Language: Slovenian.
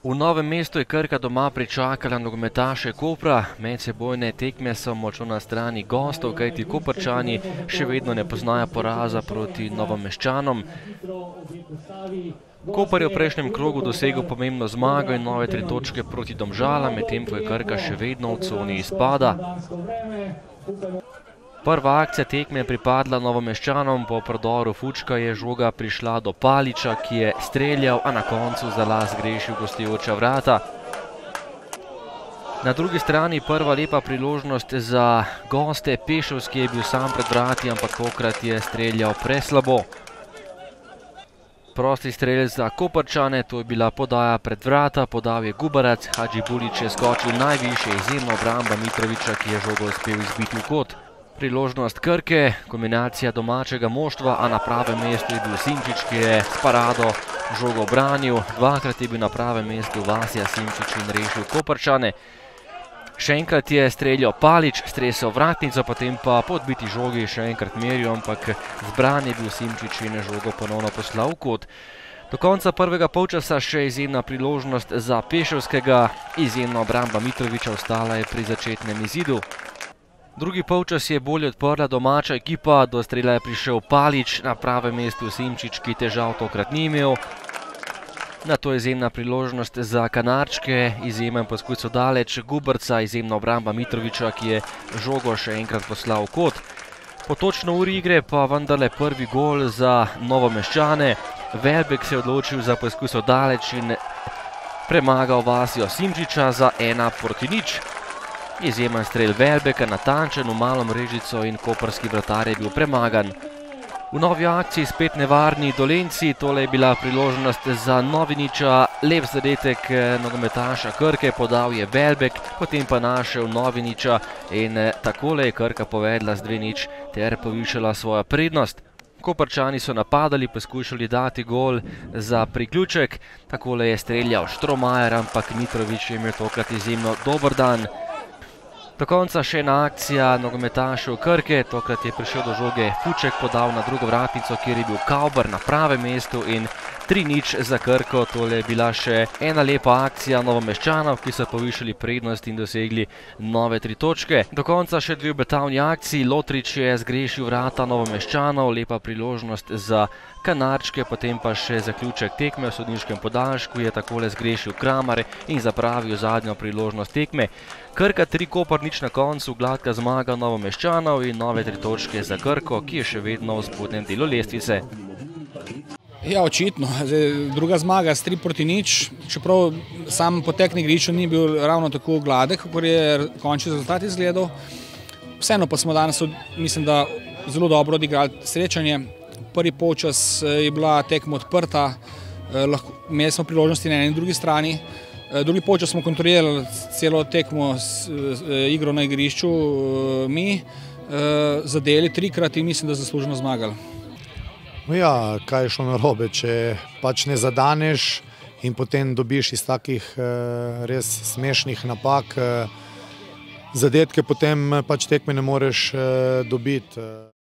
V Novem mestu je Krka doma pričakala nogometaše Kopra. Medsebojne tekme so močno na strani gostov, kajti Koprčani še vedno ne poznajo poraza proti Novomeščanom. Koper je v prejšnjem krogu dosegel pomembno zmago in nove 3 točke proti Domžalam, medtem ko je Krka še vedno v coni izpada. Prva akcija tekme je pripadla Novomeščanom, po prodoru Fučka je žoga prišla do Paliča, ki je streljal, a na koncu za las zgrešil gostujoča vrata. Na drugi strani prva lepa priložnost za goste. Pešovski je bil sam pred vrati, ampak tokrat je streljal preslabo. Prosti strelj za Koprčane, to je bila podaja pred vrata, podal je Gubarac, Hadžibulić je skočil najvišje, izjemna obramba Mitrovića, ki je žogo uspel izbiti v kot. Priložnost Krke, kombinacija domačega moštva, a na pravem mestu je bil Simčič, ki je s parado žogo branil. Dvakrat je bil na pravem mestu Vasja Simčič in rešil Koprčane. Še enkrat je streljal Palič, stresel vratnico, potem pa po odbiti žogi še enkrat meril, ampak zbran je bil Simčič in je žogo ponovno poslal v kot. Do konca prvega polčasa še izjemna priložnost za Pešovskega, izjemna obramba Mitrovića ostala je pri začetnem izidu. Drugi polčas je bolje odprla domača ekipa, do strela je prišel Palič, na pravem mestu Simčič, ki težav tokrat ni imel. Nato je izjemna priložnost za Kanarčke, izjemen poskus od daleč Guberca, izjemna obramba Mitrovića, ki je žogo še enkrat poslal v kot. Po točno uri igre pa vendarle prvi gol za Novomeščane. Velbek se je odločil za poskus od daleč in premagal Vasjo Simčiča za 1:0. Izjemen strel Velbeka, natančen v malo mrežico in koprski vratar je bil premagan. V novi akciji spet nevarni Dolenjci, tole je bila priložnost za Noviniča, lep zadetek nogometaša Krke, podal je Velbek, potem pa našel Noviniča in takole je Krka povedla z 2:0 ter povišala svojo prednost. Koprčani so napadali, poskušali dati gol za priključek, takole je streljal Štromajer, ampak Mitrović je imel tokrat izjemno dober dan. Do konca še ena akcija nogometašev Krke, tokrat je prišel do žoge Fuček, podal na drugo vratnico, kjer je bil Kauber na pravem mestu in 3:0 za Krko. Tole je bila še ena lepa akcija Novomeščanov, ki so povišali prednost in dosegli nove 3 točke. Do konca še 2 obetavni akciji, Lotrič je zgrešil vrata Novomeščanov, lepa priložnost za Kanarčke, potem pa še zaključek tekme v sodniškem podaljšku, je takole zgrešil Kramar in zapravil zadnjo priložnost tekme. Krka 3, Koper 0 na koncu, gladka zmaga Novomeščanov in nove 3 točke za Krko, ki je še vedno v spodnjem delu lestvice. Ja, očitno. Druga zmaga s 3:0, čeprav sam potek na igrišču ni bil ravno tako gladek, kot je končni rezultat izgledal. Vseeno pa smo danes, mislim, da zelo dobro odigrali srečanje. Prvi polčas je bila tekma odprta, imeli smo priložnosti na eni in drugi strani. Drugi polčas smo kontrolirali celo tekmo igro na igrišču, mi zadeli 3-krat in mislim, da zasluženo zmagali. Ja, kaj je šlo narobe, če pač ne zadaneš in potem dobiš iz takih res smešnih napak zadetke, potem pač tekme ne moreš dobiti.